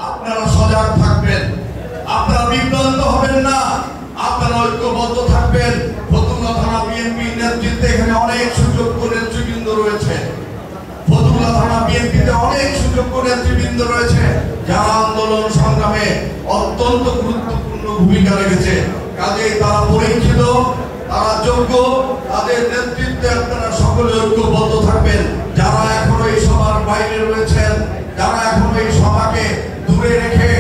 আপনারা সজাগ থাকবেন, আপনারা বিভ্রান্ত হবেন না, আপনারা ঐক্যবদ্ধ থাকবেন। ফতুল্লা থানা বিএনপি নেতৃত্বে এখানে অনেক সুযোগ্য নেতৃবৃন্দ রয়েছে। ফতুল্লা থানা বিএনপিতে অনেক সুযোগ্য নেতৃবৃন্দ রয়েছে যারা আন্দোলন সংগ্রামে অত্যন্ত গুরুত্বপূর্ণ ভূমিকা রেখেছে। কাজেই তারা পরীক্ষিত, তারা যোগ্য, তাদের নেতৃত্বে আপনারা সকলে ঐক্যবদ্ধ থাকবেন। যারা এখনো এই সভার বাইরে রয়েছেন, যারা এখনো এই সভাকে দূরে রেখে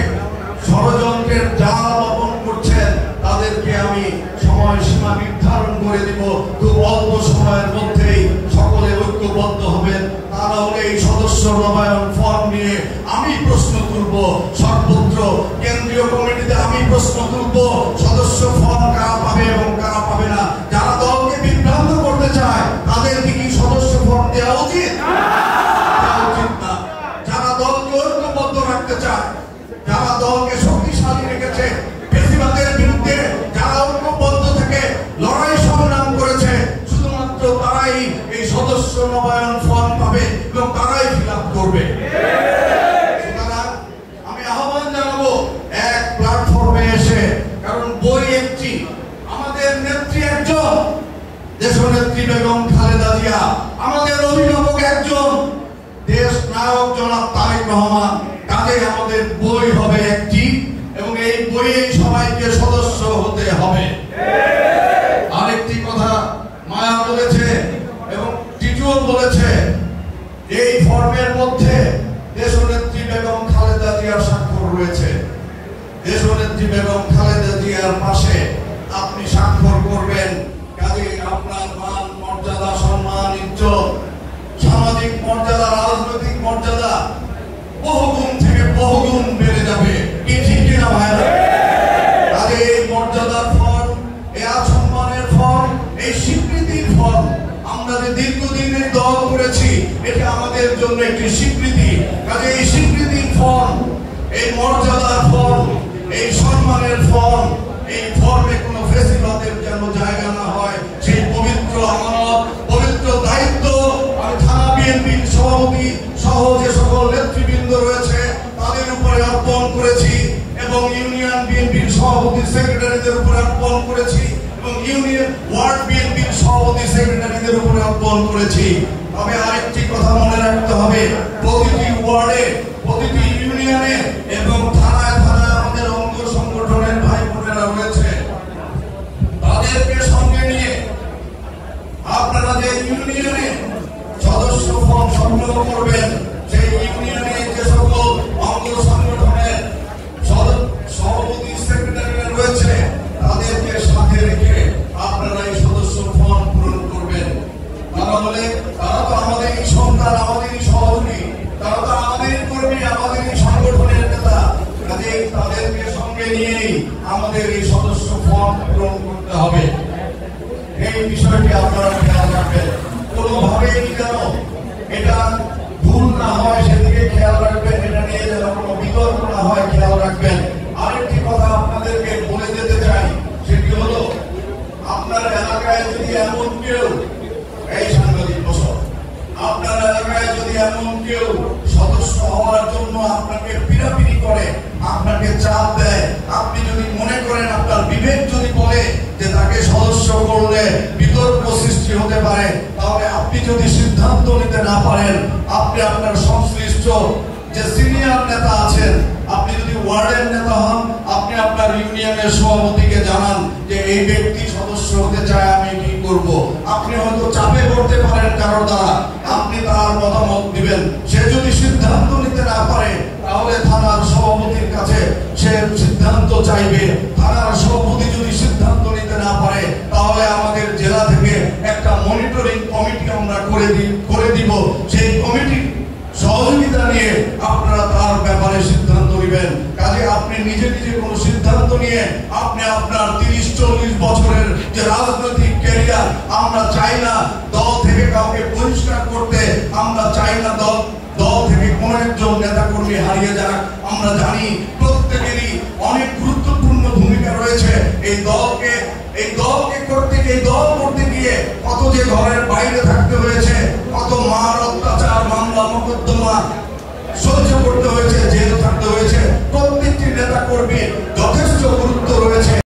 ষড়যন্ত্রের জাল বপন করছেন, তাদেরকে আমি সময়সীমা নির্ধারণ করে দিব। খুব অল্প সময়ের মধ্যেই সকলে ঐক্যবদ্ধ হবেন। তারা হলে এই সদস্য নবায়ন ফর্ম নিয়ে আমি প্রশ্ন তুলব, সর্বত্র কেন্দ্রীয় কমিটিতে আমি প্রশ্ন তুলব, সদস্য ফর্ম কারা পাবে এবং কারা পাবে না। যারা দলকে বিভ্রান্ত করতে চায় তাদেরকে কি সদস্য ফর্ম দেওয়া উচিত? উচিত না। যারা দলকে ঐক্যবদ্ধ রাখতে চায়, যারা দলকে শক্তিশালী রেখেছে, বেশিরভাগের বিরুদ্ধে যারা ঐক্যবদ্ধ থেকে লড়াই সংগ্রাম করেছে, শুধুমাত্র তারাই এই সদস্য নবায়ন ফর্ম পাবে এবং তারাই ফিল আপ করবে। সুতরাং আমি আহ্বান জানাবো এক প্ল্যাটফর্মে এসে, কারণ বই একটি, আমাদের নেত্রী একজন, দেশনেত্রী বেগম খালেদা জিয়া, আমাদের অভিভাবক একজন, দেশ নায়ক জনাব তারেক রহমান। কাজেই আমাদের বই হবে একটি এবং এই বইয়ে সবাইকে সদস্য হতে হবে। আরেকটি কথা মায়া বলেছে এবং টিটুও বলেছে, এই ফর্মের মধ্যে দেশনেত্রী বেগম খালেদা জিয়ার স্বাক্ষর রয়েছে। দেশনেত্রী বেগম খালেদা জিয়ার পাশে আপনি স্বাক্ষর করবেন। কাজেই আপনার মান মর্যাদা, সম্মান, ইজ্জত, সামাজিক মর্যাদা, রাজনৈতিক মর্যাদা বহুগুণ থেকে বহুগুণ বেড়ে যাবে। কি ঠিক কিনা ভাইরা? আরে এই মর্যাদার ফর্ম, এই সম্মানের ফর্ম, এই স্বীকৃতির ফর্ম, আমরা যে দীর্ঘদিনের দল করেছি এটা আমাদের জন্য একটি স্বীকৃতি। কাজে এই স্বীকৃতির ফর্ম, এই মর্যাদার ফর্ম, এই সম্মানের ফর্ম, এই ফর্মে কোনো ফেসিবাদের যেন জায়গা না হয়, সেই পবিত্র আমানত, পবিত্র দায়িত্ব আমি থানা বিএনপির সভাপতি সহ যে সকল নেতৃবৃন্দ রয়েছে তাদের উপরে অর্পণ করেছি এবং ইউনিয়ন বিএনপির সভাপতি সেক্রেটারিদের উপরে অর্পণ করেছি এবং ইউনিয়ন ওয়ার্ড বিএনপির সভাপতি সেক্রেটারিদের উপরে অর্পণ করেছি। তবে আরেকটি কথা মনে রাখতে হবে, প্রতিটি ওয়ার্ডে, প্রতিটি ইউনিয়নে এবং থানায় থানায় আমাদের অঙ্গ সংগঠনের ভাই বোনেরা রয়েছে, তাদেরকে সঙ্গে নিয়ে আপনারা যে ইউনিয়নে সদস্য ফর্ম সংগ্রহ করবেন, সেই ইউনিয়নে যে সকল অঙ্গ সংগঠনের সভাপতি সেক্রেটারিরা রয়েছে তাদেরকে সাথে রেখে আপনারা এই সদস্য ফর্ম পূরণ করবেন। তারা বলে তারা তো আমাদেরই সন্তান, আমাদেরই সহযোগী, তারা তো আমাদেরই কর্মী, আমাদেরই সংগঠনের নেতা। কাজেই তাদেরকে সঙ্গে নিয়েই আমাদের এই সদস্য ফর্ম পূরণ করতে হবে। এই বিষয়টি আপনারা খেয়াল রাখবেন। কোনোভাবেই যেন এটা ভুল না হয় সেদিকে খেয়াল রাখবেন, এটা নিয়ে যেন কোনো বিতর্ক না হয় খেয়াল রাখবেন। আরেকটি কথা আপনাদেরকে বলে যেতে চাই, সেটি হলো আপনার এলাকায় যদি এমন কেউ, এই সাংবাদিক বছর, আপনার এলাকায় যদি এমন কেউ সদস্য হওয়ার জন্য আপনাকে পিড়াপিড়ি করে, আপনাকে চাপ দেয়, আপনি যদি মনে করেন, আপনার বিবেক যদি বলে যে তাকে সদস্য করলে বিতর্ক সৃষ্টি হতে পারে, তাহলে আপনি যদি সিদ্ধান্ত নিতে না পারেন, আপনি আপনার সংশ্লিষ্ট যে সিনিয়র নেতা আছেন, আপনি যদি ওয়ার্ডের নেতা হন, আপনি আপনার ইউনিয়নের সভাপতিকে জানান যে এই ব্যক্তি সদস্য হতে চায়, আমি কি করব। আপনি হয়তো চাপে পড়তে পারেন কারো দ্বারা, আপনি তার মতামত দিবেন। সে যদি সিদ্ধান্ত নিতে না পারে তাহলে থানার সভাপতির কাছে সে সিদ্ধান্ত চাইবে। থানার সভাপতি যদি সিদ্ধান্ত নিতে না পারে তাহলে আমাদের জেলা থেকে একটা মনিটরিং কমিটি আমরা করে দিব। সেই কমিটির সহযোগিতা নিয়ে আপনারা তার ব্যাপারে সিদ্ধান্ত নেবেন। কাজে আপনি নিজে নিজে কোনো সিদ্ধান্ত নিয়ে আপনি আপনার 30-40 বছরের যে রাজনৈতিক ক্যারিয়ার, আমরা চাই না দল থেকে কাউকে বহিষ্কার করতে, আমরা চাই না দল থেকে কোন একজন নেতা কর্মী হারিয়ে যাক। আমরা জানি প্রত্যেকেরই অনেক গুরুত্বপূর্ণ ভূমিকা রয়েছে। এই দলকে করতে গিয়ে কত যে ঘরের বাইরে থাকতে হয়েছে, কত মার অত্যাচার, মামলা মোকদ্দমা সহ্য করতে হয়েছে, জেলে থাকতে হয়েছে। যথেষ্ট